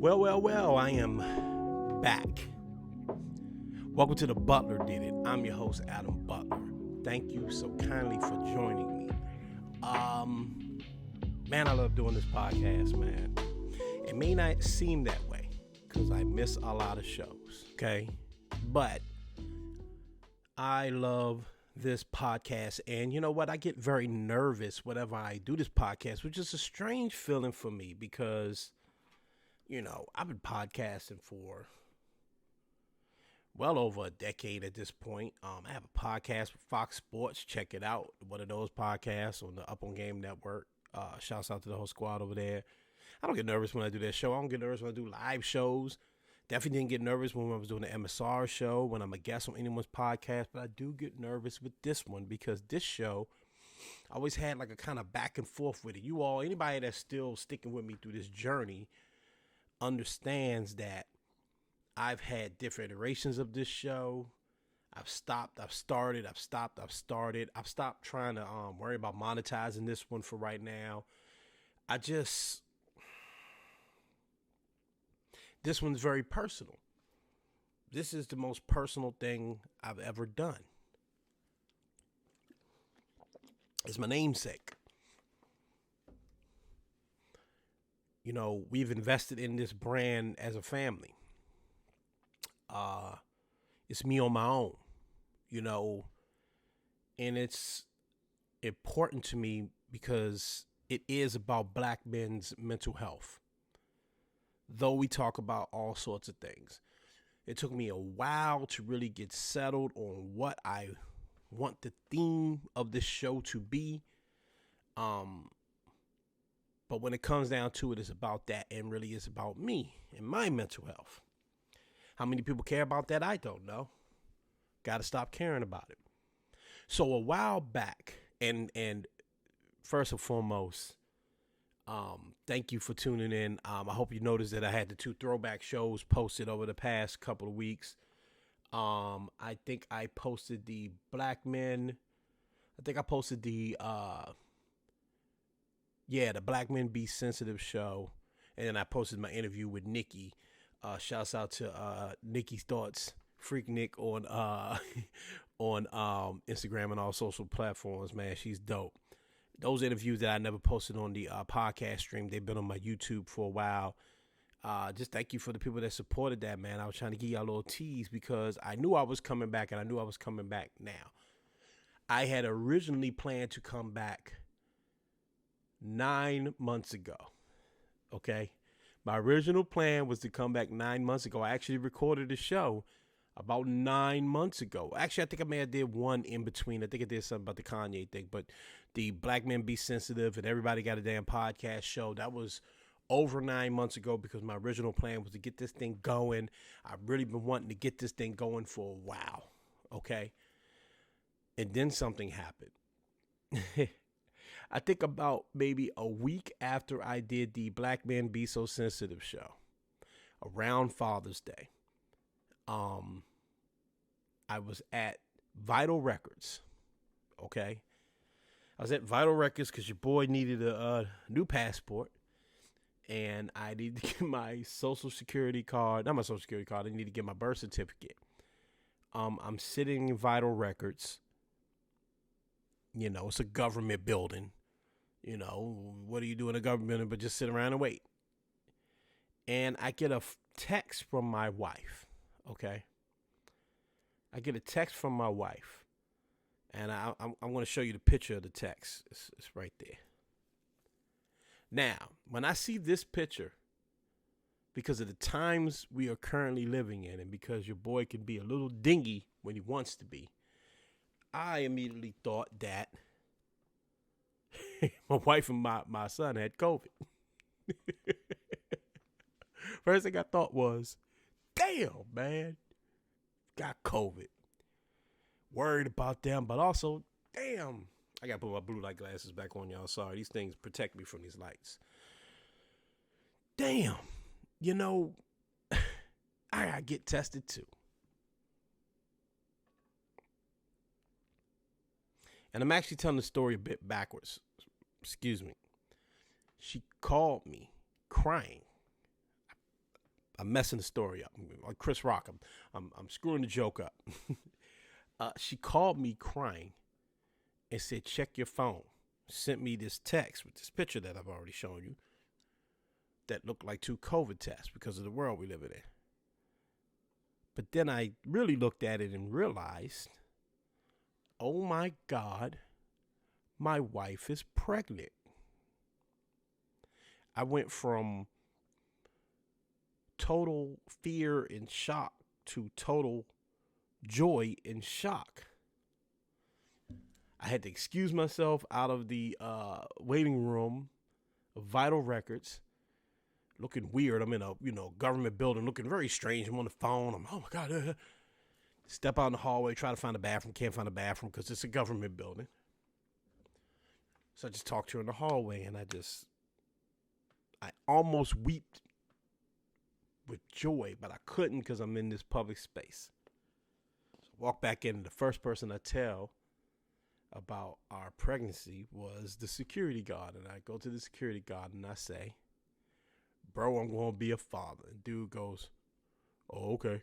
Well, I am back. Welcome to The Butler Did It. I'm your host, Adam Butler. Thank you so kindly for joining me. Man, I love doing this podcast, man. It may not seem that way because I miss a lot of shows, okay? But I love this podcast, and you know what? I get very nervous whenever I do this podcast, which is a strange feeling for me because, you know, I've been podcasting for well over a decade at this point. I have a podcast with Fox Sports. Check it out. One of those podcasts on the Up On Game Network. Shouts out to the whole squad over there. I don't get nervous when I do that show. I don't get nervous when I do live shows. Definitely didn't get nervous when I was doing the MSR show, when I'm a guest on anyone's podcast. But I do get nervous with this one because this show, I always had like a kind of back and forth with it. You all, anybody that's still sticking with me through this journey understands that I've had different iterations of this show. I've stopped, I've started, I've stopped, I've started. I've stopped trying to worry about monetizing this one for right now. This one's very personal. This is the most personal thing I've ever done. It's my namesake. You know, we've invested in this brand as a family. It's me on my own, you know, and it's important to me because it is about Black men's mental health. Though we talk about all sorts of things, it took me a while to really get settled on what I want the theme of this show to be. But when it comes down to it, it's about that, and really it's about me and my mental health. How many people care about that? I don't know. Got to stop caring about it. So a while back, and first and foremost, thank you for tuning in. I hope you noticed that I had the 2 throwback shows posted over the past couple of weeks. I think I posted the Black Men. I think I posted the Black Men Be Sensitive show. And then I posted my interview with Nikki. Shouts out to Nikki's Thoughts, Freak Nick on Instagram and all social platforms, man. She's dope. Those interviews that I never posted on the podcast stream, they've been on my YouTube for a while. Just thank you for the people that supported that, man. I was trying to give y'all a little tease because I knew I was coming back, and I knew I was coming back now. I had originally planned to come back 9 months ago, okay? My original plan was to come back 9 months ago. I actually recorded a show about 9 months ago. Actually, I think I may have did one in between. I think I did something about the Kanye thing, but the Black Men Be Sensitive and Everybody Got a Damn Podcast show, that was over 9 months ago because my original plan was to get this thing going. I've really been wanting to get this thing going for a while, okay? And then something happened. I think about maybe a week after I did the Black Men Be So Sensitive show, around Father's Day, I was at Vital Records, okay? I was at Vital Records because your boy needed a new passport, and I needed to get my social security card. Not my social security card. I need to get my birth certificate. I'm sitting in Vital Records. You know, it's a government building. You know, what do you do in a government building but just sit around and wait? And I get a text from my wife, okay? I get a text from my wife. And I'm going to show you the picture of the text. It's right there. Now, when I see this picture, because of the times we are currently living in and because your boy can be a little dingy when he wants to be, I immediately thought that my wife and my son had COVID. First thing I thought was, damn, man, got COVID. Worried about them, but also, damn, I got to put my blue light glasses back on, y'all. Sorry, these things protect me from these lights. Damn, you know, I got to get tested too. And I'm actually telling the story a bit backwards. Excuse me. She called me crying. I'm messing the story up. Like Chris Rock, I'm screwing the joke up. She called me crying and said, check your phone. Sent me this text with this picture that I've already shown you that looked like 2 COVID tests because of the world we live in. But then I really looked at it and realized, oh my God, my wife is pregnant. I went from total fear and shock to total joy and shock. I had to excuse myself out of the waiting room of Vital Records, looking weird. I'm in a government building, looking very strange. I'm on the phone. Oh my God. Step out in the hallway, try to find a bathroom. Can't find a bathroom because it's a government building. So I just talked to her in the hallway, and I almost wept with joy, but I couldn't because I'm in this public space. So I walk back in, and the first person I tell about our pregnancy was the security guard. And I go to the security guard and I say, bro, I'm going to be a father. And dude goes, oh, okay.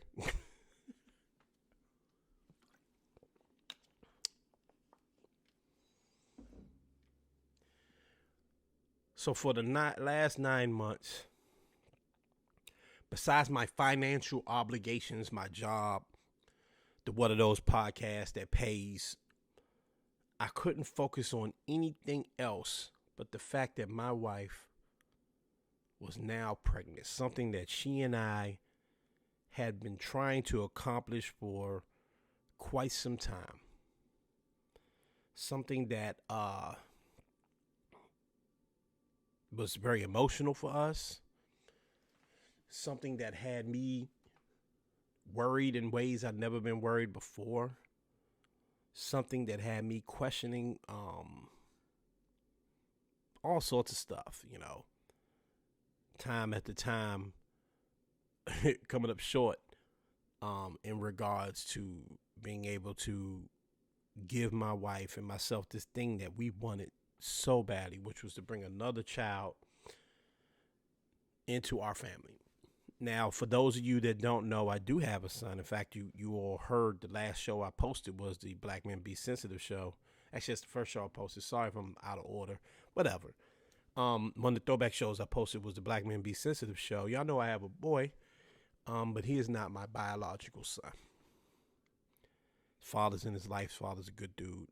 So for the last 9 months, besides my financial obligations, my job, the What Are Those podcast that pays, I couldn't focus on anything else but the fact that my wife was now pregnant, something that she and I had been trying to accomplish for quite some time. Something that was very emotional for us. Something that had me worried in ways I'd never been worried before. Something that had me questioning all sorts of stuff, time after time coming up short in regards to being able to give my wife and myself this thing that we wanted so badly, which was to bring another child into our family. Now, for those of you that don't know, I do have a son. In fact, you all heard the last show I posted was the Black Men Be Sensitive show. Actually, it's the first show I posted. Sorry if I'm out of order. Whatever. One of the throwback shows I posted was the Black Men Be Sensitive show. Y'all know I have a boy, but he is not my biological son. His father's in his life. His father's a good dude.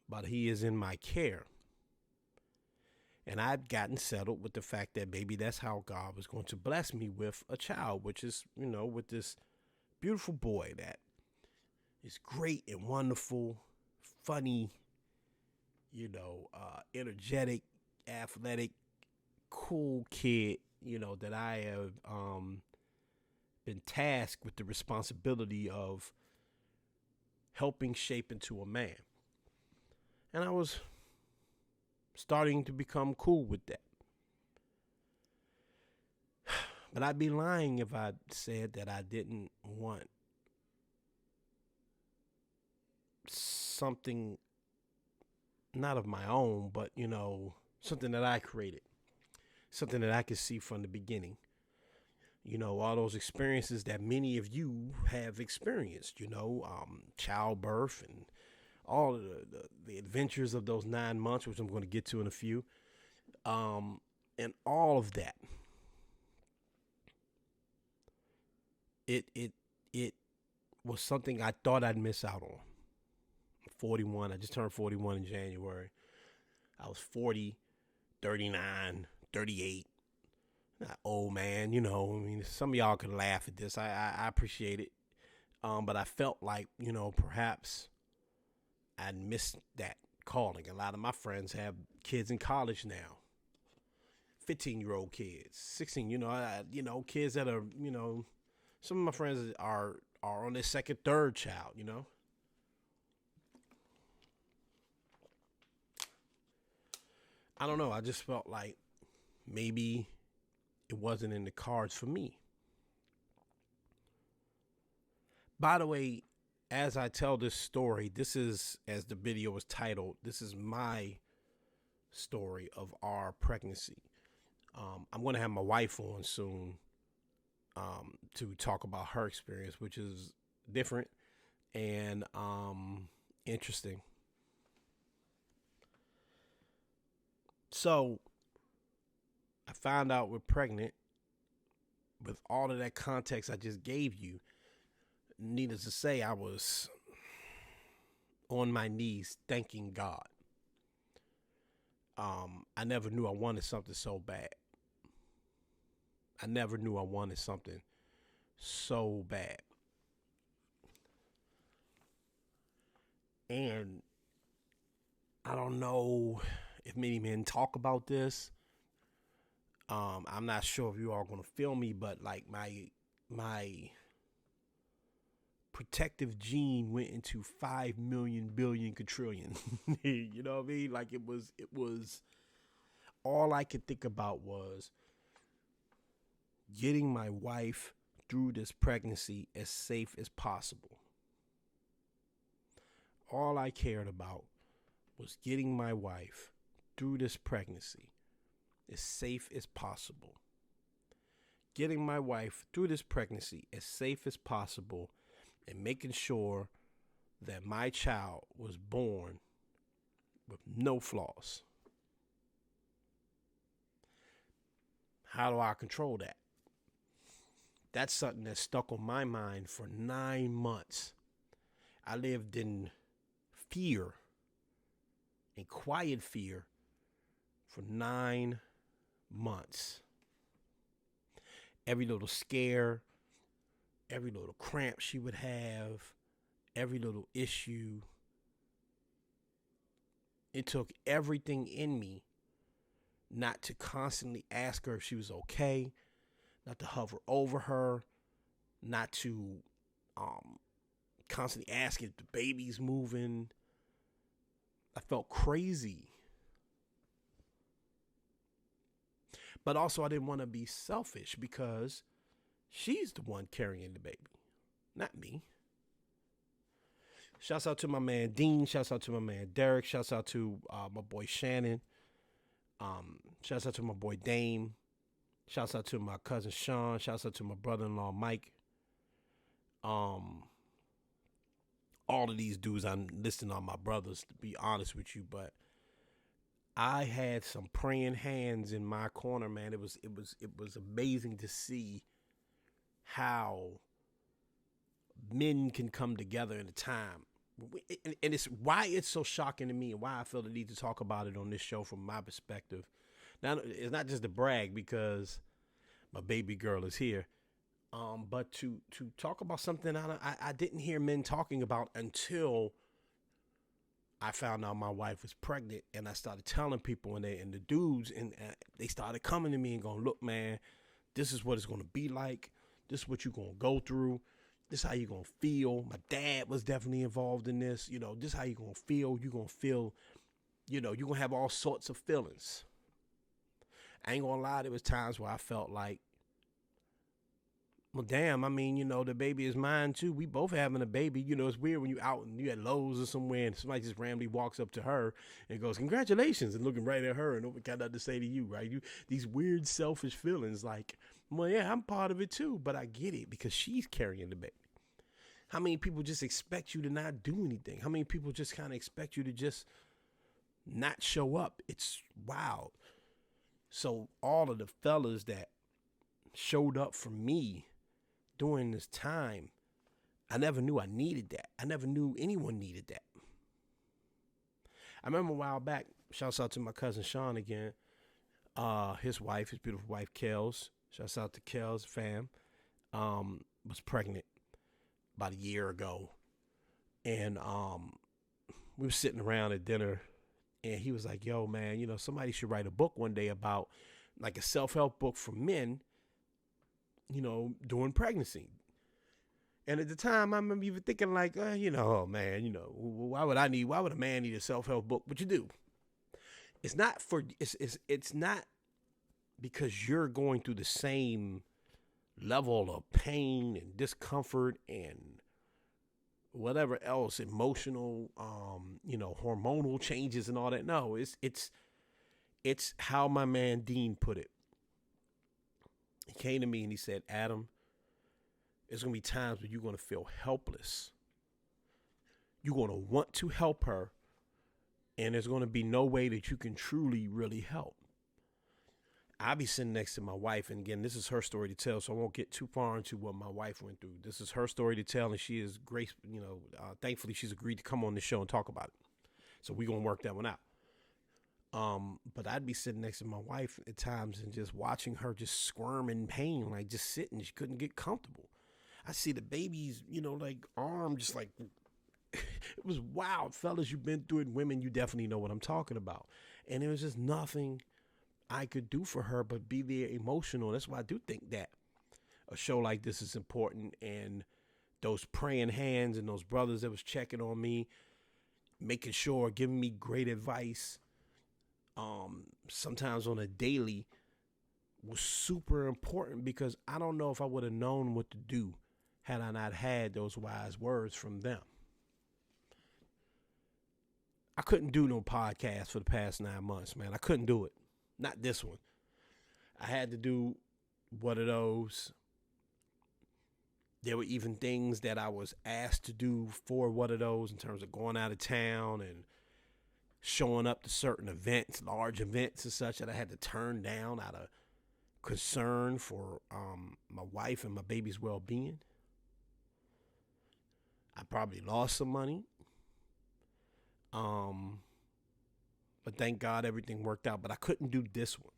But he is in my care. And I'd gotten settled with the fact that maybe that's how God was going to bless me with a child, which is, with this beautiful boy that is great and wonderful, funny, energetic, athletic, cool kid, that I have been tasked with the responsibility of helping shape into a man. And I was starting to become cool with that. But I'd be lying if I said that I didn't want something not of my own, but, something that I created. Something that I could see from the beginning. All those experiences that many of you have experienced, childbirth and all of the adventures of those 9 months, which I'm going to get to in a few, and all of that. It was something I thought I'd miss out on. I'm 41. I just turned 41 in January. I was 40, 39, 38. Not old man, some of y'all could laugh at this. I appreciate it. But I felt like, perhaps I missed that calling. A lot of my friends have kids in college now. 15-year-old kids, 16, kids that are, some of my friends are on their second, third child, I don't know. I just felt like maybe it wasn't in the cards for me. By the way, as I tell this story, this is, as the video was titled, this is my story of our pregnancy. I'm going to have my wife on soon to talk about her experience, which is different and interesting. So I found out we're pregnant. With all of that context I just gave you, needless to say, I was on my knees thanking God. I never knew I wanted something so bad. I never knew I wanted something so bad. And I don't know if many men talk about this. I'm not sure if you are gonna feel me, but like my protective gene went into 5 million billion quadrillion. You know what I mean? Like it was all I could think about was getting my wife through this pregnancy as safe as possible. All I cared about was getting my wife through this pregnancy as safe as possible. Getting my wife through this pregnancy as safe as possible and making sure that my child was born with no flaws. How do I control that? That's something that stuck on my mind for 9 months. I lived in fear, in quiet fear, for 9 months. Every little scare, every little cramp she would have, every little issue. It took everything in me not to constantly ask her if she was okay, not to hover over her, not to constantly ask if the baby's moving. I felt crazy. But also I didn't want to be selfish because she's the one carrying the baby, not me. Shouts out to my man Dean. Shouts out to my man Derek. Shouts out to my boy Shannon. Shouts out to my boy Dame. Shouts out to my cousin Sean. Shouts out to my brother-in-law Mike. All of these dudes, I'm listing on my brothers, to be honest with you, but I had some praying hands in my corner, man. It was amazing to see how men can come together in a time. And it's why it's so shocking to me and why I feel the need to talk about it on this show from my perspective. Now, it's not just to brag because my baby girl is here, but to talk about something I didn't hear men talking about until I found out my wife was pregnant, and I started telling people, and the dudes, and they started coming to me and going, look, man, this is what it's going to be like. This is what you're going to go through. This is how you're going to feel. My dad was definitely involved in this. You know, this is how you're going to feel. You're going to feel, you're going to have all sorts of feelings. I ain't going to lie, there was times where I felt like, well, damn, I mean, the baby is mine too. We both having a baby. It's weird when you out and you at Lowe's or somewhere and somebody just randomly walks up to her and goes, congratulations, and looking right at her and got nothing to say to you, right? These weird selfish feelings like, well, yeah, I'm part of it too, but I get it because she's carrying the baby. How many people just expect you to not do anything? How many people just kind of expect you to just not show up? It's wild. So all of the fellas that showed up for me during this time, I never knew I needed that. I never knew anyone needed that. I remember a while back, shouts out to my cousin Sean again, his wife, his beautiful wife, Kels. Shouts out to Kels fam. Was pregnant about a year ago. And we were sitting around at dinner, and he was like, yo, man, somebody should write a book one day about like a self-help book for men, during pregnancy. And at the time, I remember even thinking like, oh man, why would a man need a self-help book? But you do. It's not because you're going through the same level of pain and discomfort and whatever else, emotional, hormonal changes and all that. No, it's how my man Dean put it. He came to me and he said, Adam, there's going to be times when you're going to feel helpless. You're going to want to help her, and there's going to be no way that you can truly, really help. I'll be sitting next to my wife, and again, this is her story to tell, so I won't get too far into what my wife went through. This is her story to tell, and she is thankfully she's agreed to come on the show and talk about it. So we're going to work that one out. But I'd be sitting next to my wife at times and just watching her just squirm in pain, like just sitting. She couldn't get comfortable. I see the baby's, like arm just like, it was wild. Fellas, you've been through it. Women, you definitely know what I'm talking about. And there was just nothing I could do for her but be there emotional. That's why I do think that a show like this is important. And those praying hands and those brothers that was checking on me, making sure, giving me great advice, sometimes on a daily, was super important, because I don't know if I would have known what to do had I not had those wise words from them. I couldn't do no podcast for the past 9 months, man. I couldn't do it. Not this one. I had to do one of those. There were even things that I was asked to do for one of those in terms of going out of town and showing up to certain events, large events and such, that I had to turn down out of concern for my wife and my baby's well-being. I probably lost some money. But thank God everything worked out. But I couldn't do this one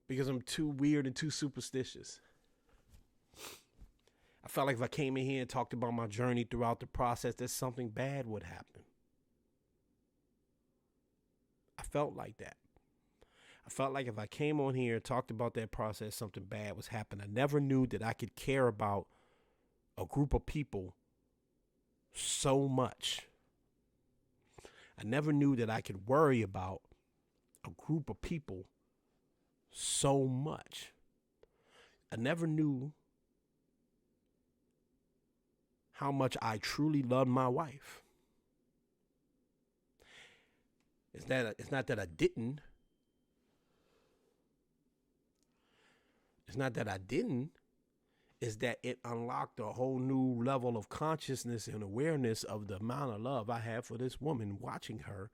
because I'm too weird and too superstitious. I felt like if I came in here and talked about my journey throughout the process, that something bad would happen. I felt like that. I felt like if I came on here and talked about that process, something bad was happening. I never knew that I could care about a group of people so much. I never knew that I could worry about a group of people so much. I never knew how much I truly loved my wife. It's not that I didn't. It's not that I didn't. It's that it unlocked a whole new level of consciousness and awareness of the amount of love I have for this woman, watching her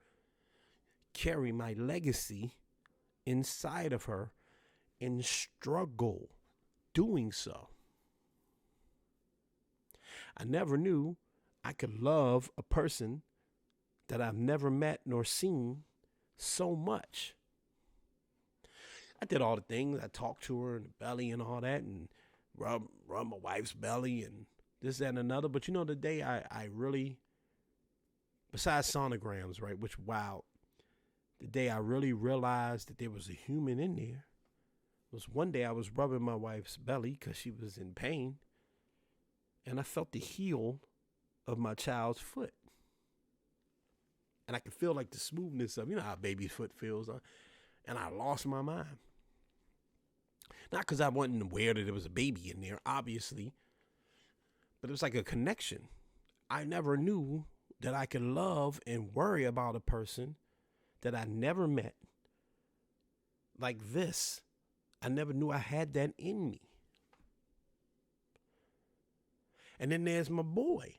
carry my legacy inside of her and struggle doing so. I never knew I could love a person that I've never met nor seen so much. I did all the things. I talked to her in the belly and all that, and rub my wife's belly and this, that, and another. But the day I really, besides sonograms, right, which, wow, the day I really realized that there was a human in there was one day I was rubbing my wife's belly because she was in pain, and I felt the heel of my child's foot. And I could feel like the smoothness of, how a baby's foot feels. And I lost my mind. Not because I wasn't aware that there was a baby in there, obviously, but it was like a connection. I never knew that I could love and worry about a person that I never met like this. I never knew I had that in me. And then there's my boy.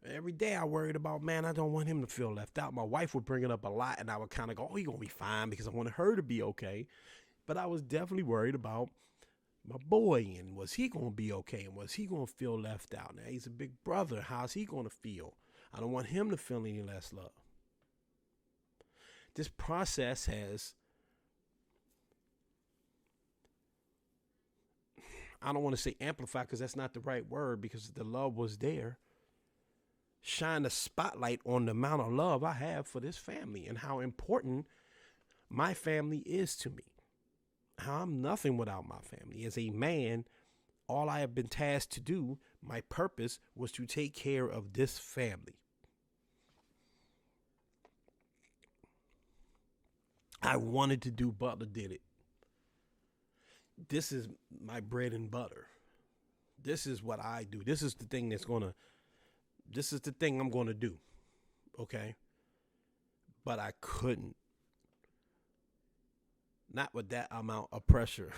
Every day I worried about, man, I don't want him to feel left out. My wife would bring it up a lot, and I would kind of go, oh, he's going to be fine, because I wanted her to be okay. But I was definitely worried about my boy, and was he going to be okay? And was he going to feel left out? Now, he's a big brother. How's he going to feel? I don't want him to feel any less love. This process has, I don't want to say amplified, because that's not the right word, because the love was there. Shine a spotlight on the amount of love I have for this family and how important my family is to me. How I'm nothing without my family. As a man, all I have been tasked to do, my purpose was to take care of this family. I wanted to do, Butler did it. This is my bread and butter. This is what I do. This is the thing this is the thing I'm going to do. Okay? But I couldn't. Not with that amount of pressure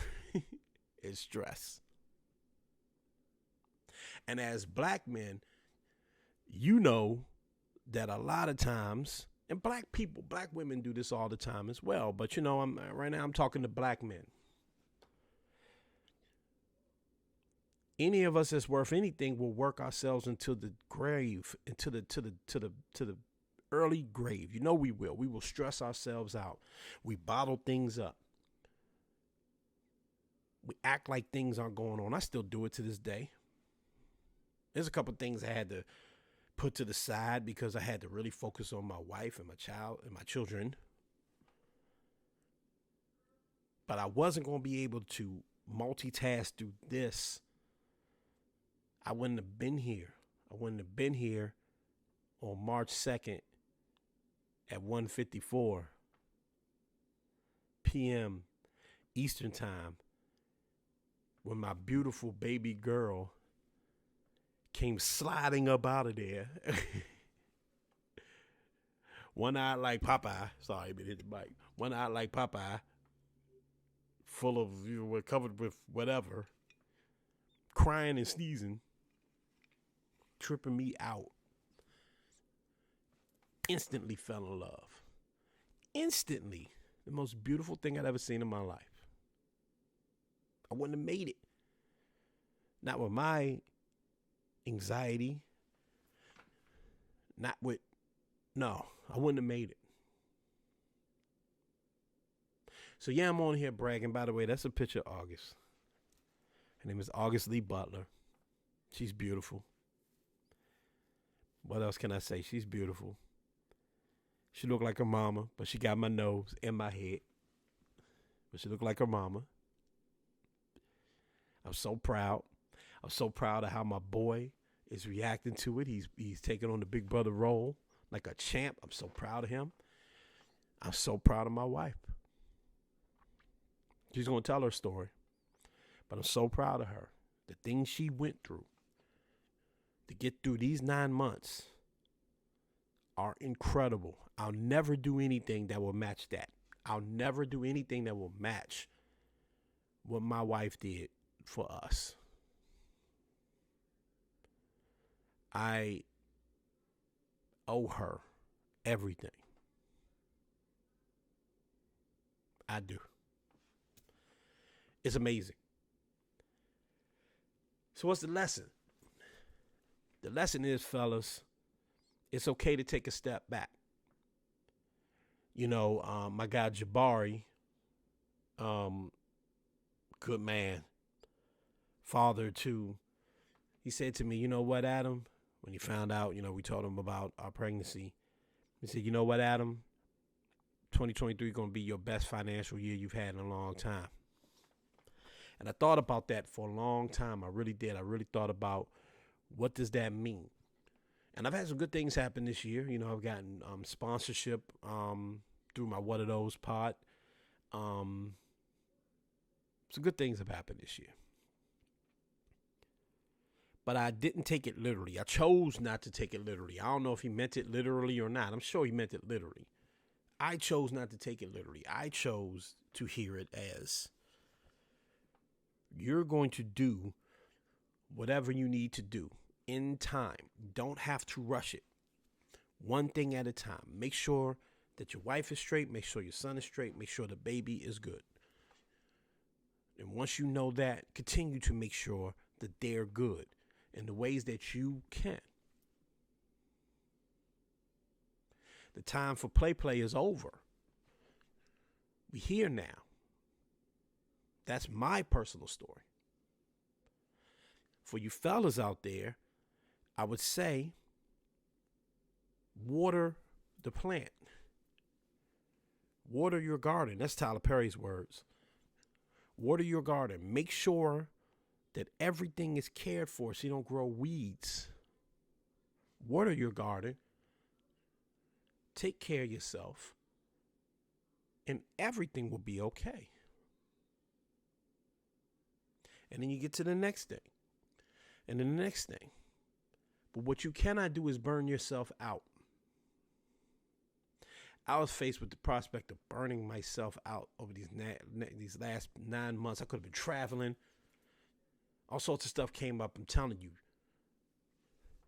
and stress. And as black men, you know that a lot of times, and black people, black women do this all the time as well. But you know, right now I'm talking to black men. Any of us that's worth anything will work ourselves into the grave, into the early grave. You know we will. We will stress ourselves out. We bottle things up. We act like things aren't going on. I still do it to this day. There's a couple things I had to put to the side because I had to really focus on my wife and my child and my children. But I wasn't going to be able to multitask through this. I wouldn't have been here. I wouldn't have been here on March 2nd at 1:54 p.m. Eastern Time when my beautiful baby girl came sliding up out of there. One eye like Popeye. Sorry, but hit the mic. One eye like Popeye. Full of, covered with whatever. Crying and sneezing. Tripping me out. Instantly fell in love. Instantly. The most beautiful thing I'd ever seen in my life. I wouldn't have made it. Not with my anxiety. No, I wouldn't have made it. So yeah, I'm on here bragging. By the way, that's a picture of August. Her name is August Lee Butler. She's beautiful. What else can I say? She's beautiful. She looked like her mama, but she got my nose and my head. But she looked like her mama. I'm so proud. I'm so proud of how my boy is reacting to it. He's taking on the big brother role like a champ. I'm so proud of him. I'm so proud of my wife. She's going to tell her story. But I'm so proud of her. The things she went through to get through these 9 months are incredible. I'll never do anything that will match that. I'll never do anything that will match what my wife did for us. I owe her everything. I do. It's amazing. So what's the lesson? The lesson is, fellas, it's okay to take a step back. You know, my guy Jabari, good man, father too, he said to me, you know what, Adam, when he found out, you know, we told him about our pregnancy, he said, you know what, Adam, 2023 is going to be your best financial year you've had in a long time. And I thought about that for a long time. I really did. I really thought about what does that mean? And I've had some good things happen this year. You know, I've gotten sponsorship through my What Are Those pod. Some good things have happened this year. But I didn't take it literally. I chose not to take it literally. I don't know if he meant it literally or not. I'm sure he meant it literally. I chose not to take it literally. I chose to hear it as you're going to do whatever you need to do in time. Don't have to rush it. One thing at a time. Make sure that your wife is straight. Make sure your son is straight. Make sure the baby is good. And once you know that, continue to make sure that they're good in the ways that you can. The time for play is over. We're here now. That's my personal story. For you fellas out there, I would say water the plant. Water your garden. That's Tyler Perry's words. Water your garden. Make sure that everything is cared for so you don't grow weeds. Water your garden. Take care of yourself. And everything will be okay. And then you get to the next thing. And then the next thing. But what you cannot do is burn yourself out. I was faced with the prospect of burning myself out over these last 9 months. I could have been traveling. All sorts of stuff came up. I'm telling you,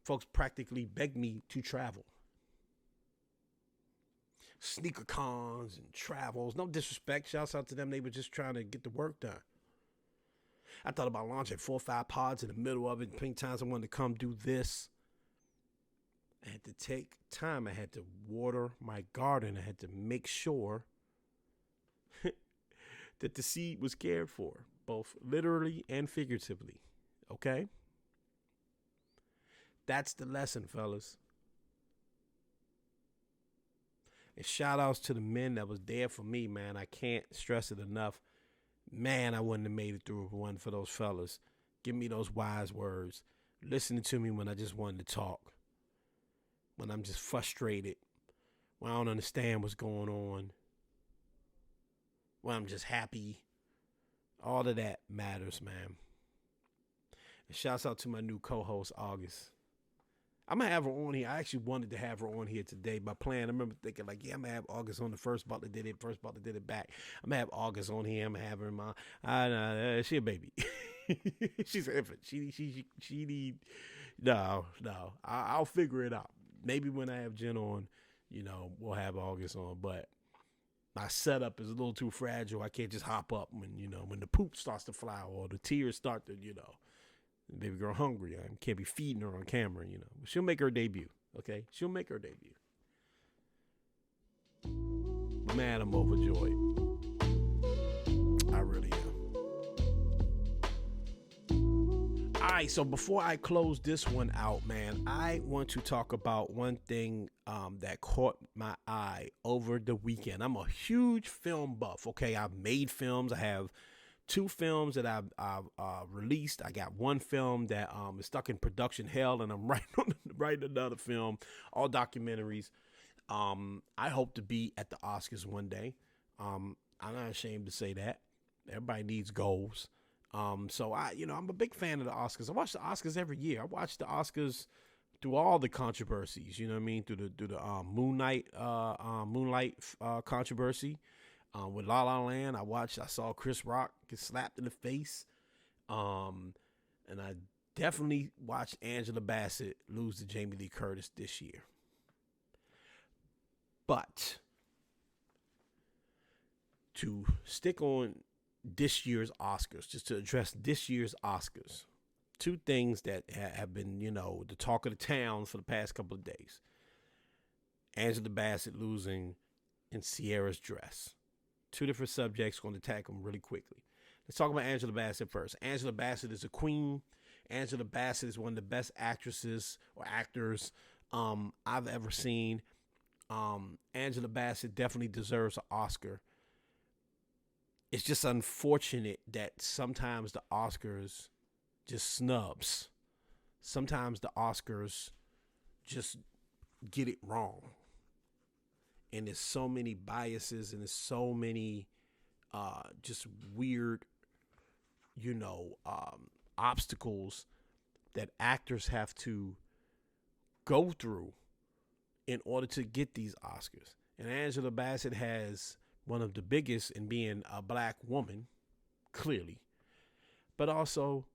folks practically begged me to travel. Sneaker cons and travels. No disrespect. Shouts out to them. They were just trying to get the work done. I thought about launching 4 or 5 pods in the middle of it. Plenty times I wanted to come do this. I had to take time. I had to water my garden. I had to make sure that the seed was cared for, both literally and figuratively. Okay? That's the lesson, fellas. And shout outs to the men that was there for me, man. I can't stress it enough. Man, I wouldn't have made it through if it wasn't for those fellas. Give me those wise words. Listening to me when I just wanted to talk. When I'm just frustrated. When I don't understand what's going on. When I'm just happy. All of that matters, man. And shouts out to my new co-host, August. I'm going to have her on here. I actually wanted to have her on here today by plan. I remember thinking like, yeah, I'm going to have August on the first Butler did it back. I'm going to have August on here. I'm going to have her in my, she a baby. She's an infant. She need, no. I'll figure it out. Maybe when I have Jen on, we'll have August on, but my setup is a little too fragile. I can't just hop up when the poop starts to fly or the tears start to, baby girl hungry. I can't be feeding her on camera, She'll make her debut, okay? She'll make her debut. Man, I'm overjoyed. I really am. All right, so before I close this one out, man, I want to talk about one thing that caught my eye over the weekend. I'm a huge film buff, okay? I've made films. I have 2 films that I've released. I got 1 film that is stuck in production hell, and I'm writing another film, all documentaries. I hope to be at the Oscars one day. I'm not ashamed to say that. Everybody needs goals. So I'm a big fan of the Oscars. I watch the Oscars every year. I watch the Oscars through all the controversies. You know what I mean? Through the Moonlight controversy. With La La Land, I saw Chris Rock get slapped in the face. And I definitely watched Angela Bassett lose to Jamie Lee Curtis this year. But to stick on this year's Oscars, just to address this year's Oscars, 2 things that have been, the talk of the town for the past couple of days. Angela Bassett losing in Ciara's dress. 2 different subjects. Going to attack them really quickly. Let's talk about Angela Bassett first. Angela Bassett is a queen. Angela Bassett is one of the best actresses or actors I've ever seen. Angela Bassett definitely deserves an Oscar. It's just unfortunate that sometimes the Oscars just snubs. Sometimes the Oscars just get it wrong. And there's so many biases and there's so many just weird, obstacles that actors have to go through in order to get these Oscars. And Angela Bassett has one of the biggest in being a black woman, clearly. But also,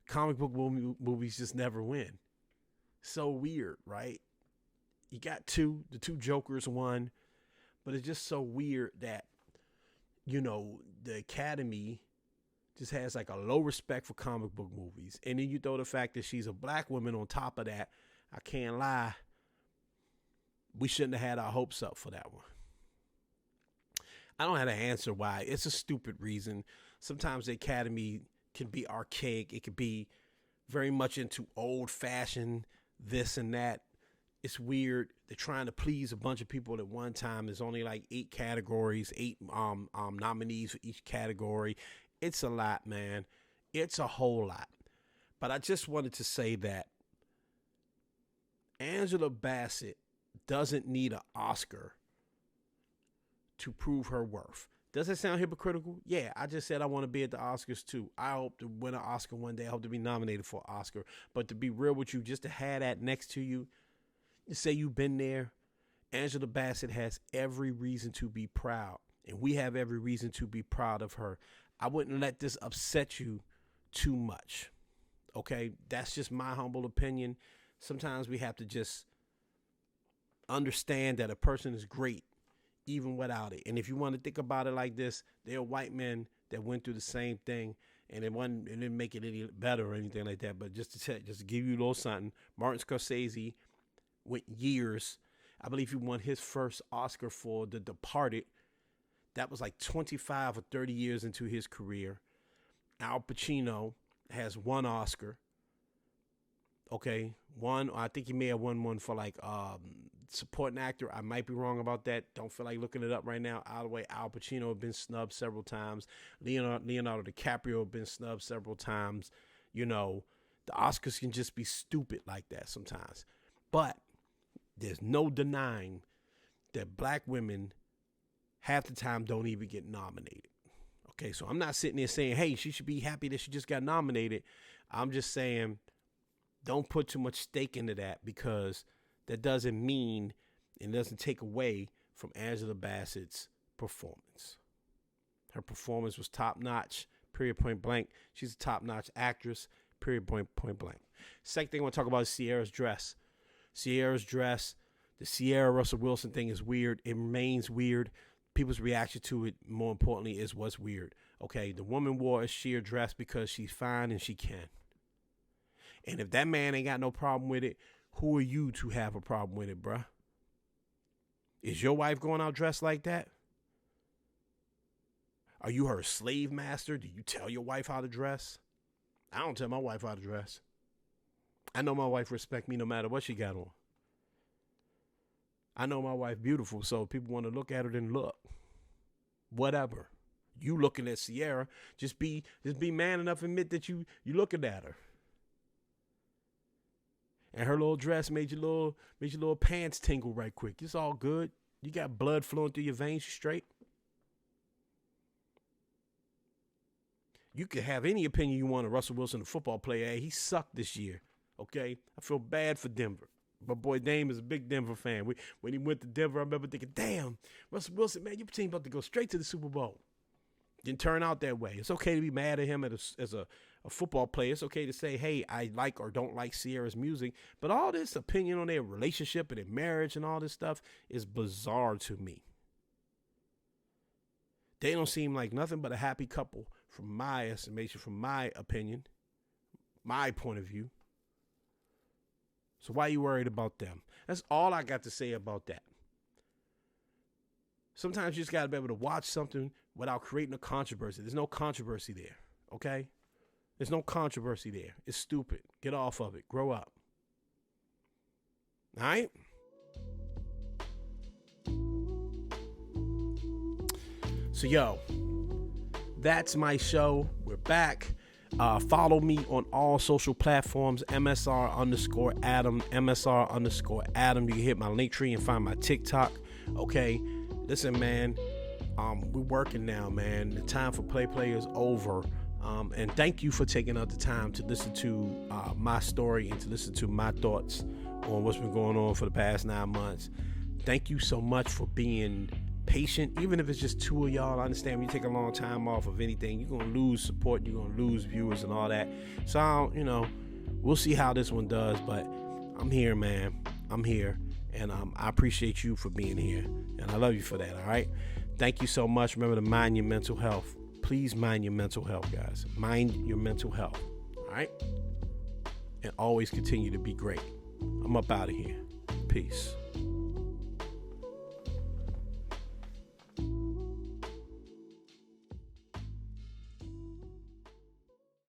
comic book movies just never win. So weird, right? You got the 2 Jokers won, but it's just so weird that, the Academy just has like a low respect for comic book movies. And then you throw the fact that she's a black woman on top of that. I can't lie. We shouldn't have had our hopes up for that one. I don't have an answer why. It's a stupid reason. Sometimes the Academy can be archaic. It could be very much into old fashioned this and that. It's weird. They're trying to please a bunch of people at one time. There's only like 8 categories, 8 nominees for each category. It's a lot, man. It's a whole lot. But I just wanted to say that Angela Bassett doesn't need an Oscar to prove her worth. Does it sound hypocritical? Yeah, I just said I want to be at the Oscars too. I hope to win an Oscar one day. I hope to be nominated for an Oscar. But to be real with you, just to have that next to you, say you've been there Angela Bassett has every reason to be proud, and we have every reason to be proud of her. I wouldn't let this upset you too much. Okay, that's just my humble opinion. Sometimes we have to just understand that a person is great even without it. And if you want to think about it like this, there are white men that went through the same thing, and it didn't make it any better or anything like that. But just to give you a little something, Martin Scorsese went years. I believe he won his first Oscar for The Departed. That was like 25 or 30 years into his career. Al Pacino has one Oscar. Okay, one. I think he may have won one for like supporting actor. I might be wrong about that. Don't feel like looking it up right now. Either way, Al Pacino has been snubbed several times. Leonardo DiCaprio has been snubbed several times. You know, the Oscars can just be stupid like that sometimes. But there's no denying that black women half the time don't even get nominated. Okay, so I'm not sitting there saying, hey, she should be happy that she just got nominated. I'm just saying, don't put too much stake into that, because that doesn't mean and doesn't take away from Angela Bassett's performance. Her performance was top notch, period, point blank. She's a top notch actress, period, point blank. Second thing I want to talk about is Ciara's dress. Ciara's dress, the Ciara Russell Wilson thing is weird. It remains weird. People's reaction to it, more importantly, is what's weird. Okay, the woman wore a sheer dress because she's fine and she can. And if that man ain't got no problem with it, who are you to have a problem with it, bruh? Is your wife going out dressed like that? Are you her slave master? Do you tell your wife how to dress? I don't tell my wife how to dress. I know my wife respects me no matter what she got on. I know my wife beautiful, so if people want to look at her, then look. Whatever. You looking at Ciara, just be man enough to admit that you looking at her. And her little dress made your little pants tingle right quick. It's all good. You got blood flowing through your veins, you straight. You can have any opinion you want of Russell Wilson, the football player. Hey, he sucked this year. Okay? I feel bad for Denver. My boy Dame is a big Denver fan. When he went to Denver, I remember thinking, damn, Russell Wilson, man, your team about to go straight to the Super Bowl. Didn't turn out that way. It's okay to be mad at him as a football player. It's okay to say, hey, I like or don't like Ciara's music. But all this opinion on their relationship and their marriage and all this stuff is bizarre to me. They don't seem like nothing but a happy couple from my estimation, from my opinion, my point of view. So why are you worried about them? That's all I got to say about that. Sometimes you just got to be able to watch something without creating a controversy. There's no controversy there, okay? There's no controversy there. It's stupid. Get off of it. Grow up. All right? So, yo, that's my show. We're back. Follow me on all social platforms, MSR_Adam, MSR_Adam. You can hit my link tree and find my TikTok. Okay, listen, man, we're working now, man. The time for play is over. And thank you for taking out the time to listen to my story and to listen to my thoughts on what's been going on for the past 9 months. Thank you so much for being patient. Even if it's just two of y'all, I understand when you take a long time off of anything, you're going to lose support, you're going to lose viewers and all that. So, we'll see how this one does, but I'm here, man. I'm here, and I appreciate you for being here, and I love you for that, all right? Thank you so much. Remember to mind your mental health. Please mind your mental health, guys. Mind your mental health, all right? And always continue to be great. I'm up out of here. Peace.